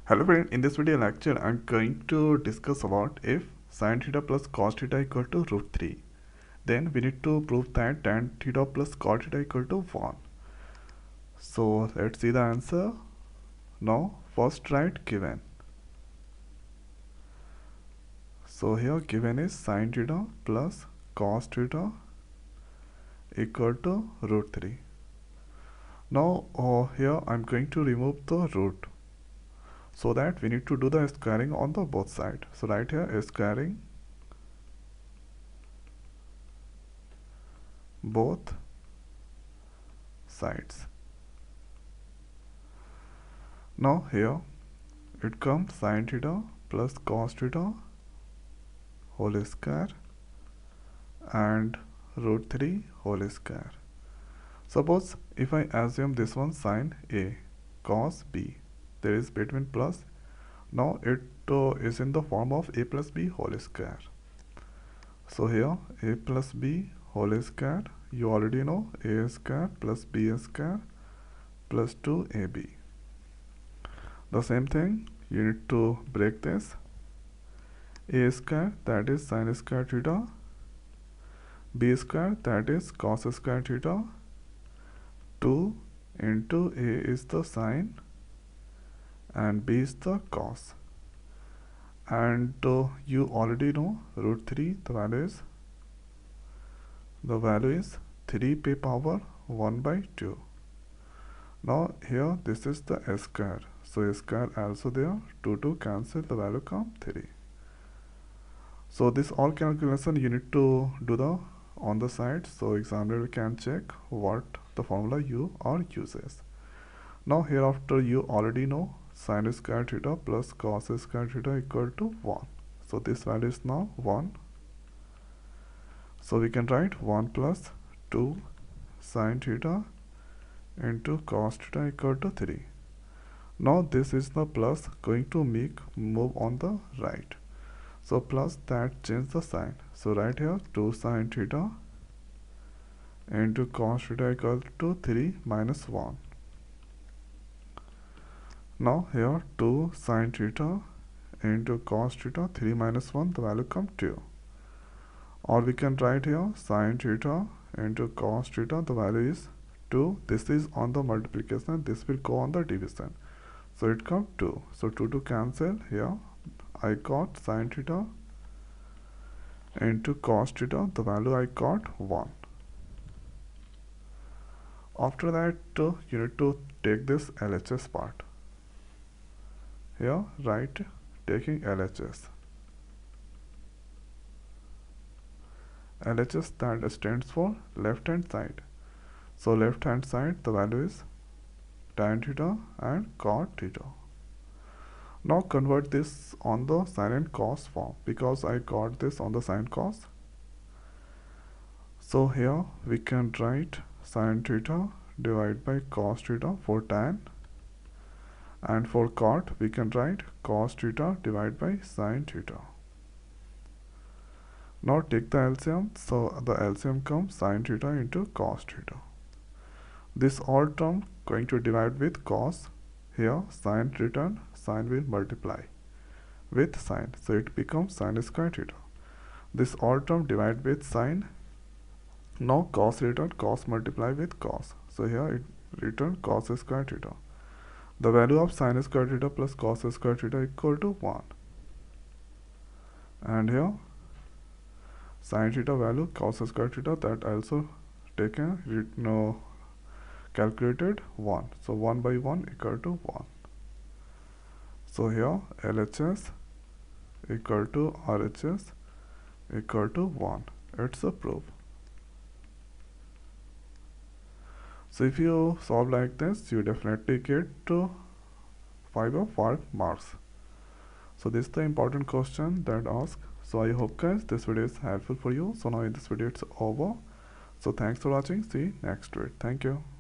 Hello friend, in this video lecture I'm going to discuss about if sin theta plus cos theta equal to root 3. Then we need to prove that tan theta plus cot theta equal to 1. So let's see the answer. Now first write given. So here given is sin theta plus cos theta equal to root 3. Now here I'm going to remove the root. So that we need to do the squaring on the both sides. So right here squaring both sides. Now here it comes sin theta plus cos theta whole square and root 3 whole square. Suppose if I assume this one sin A cos B, there is between plus. Now it is in the form of A plus B whole square. So here A plus B whole square, you already know A square plus B square plus 2AB. The same thing, you need to break this. A square, that is sin square theta, B square, that is cos square theta, 2 into A is the sin and B is the cos. And you already know root 3, the value is 3 pi power 1 by 2. Now here this is the s square, so s square also there, 2 cancel, the value come 3. So this all calculation you need to do on the side, so examiner can check what the formula you are uses. Now hereafter you already know sin square theta plus cos square theta equal to 1. So this value is now 1. So we can write 1 plus 2 sin theta into cos theta equal to 3. Now this is the plus going to move on the right. So plus that change the sign. So right here 2 sin theta into cos theta equal to 3 minus 1. Now here 2 sin theta into cos theta 3 minus 1, the value come 2. Or we can write here sin theta into cos theta, the value is 2. This is on the multiplication, this will go on the division. So it comes 2. So 2 cancel here. I got sin theta into cos theta, the value I got 1. After that you need to take this LHS part. Here write taking LHS. LHS that stands for left hand side. So left hand side the value is tan theta and cot theta. Now convert this on the sin and cos form, because I got this on the sin cos. So here we can write sin theta divided by cos theta for tan, and for cot we can write cos theta divided by sin theta. Now take the LCM, so the LCM comes sin theta into cos theta. This all term going to divide with cos. Here sin return, sin will multiply with sin, so it becomes sin square theta. This all term divide with sin. Now cos return, cos multiply with cos, so here it return cos square theta. The value of sin square theta plus cos square theta equal to 1. And here sin theta value cos square theta, that also taken calculated 1. So 1 by 1 equal to 1. So here LHS equal to RHS equal to 1. It's a proof. So if you solve like this, you definitely get 5 of 5 marks. So this is the important question that asks. So I hope guys this video is helpful for you. So now in this video it's over. So thanks for watching. See you next video. Thank you.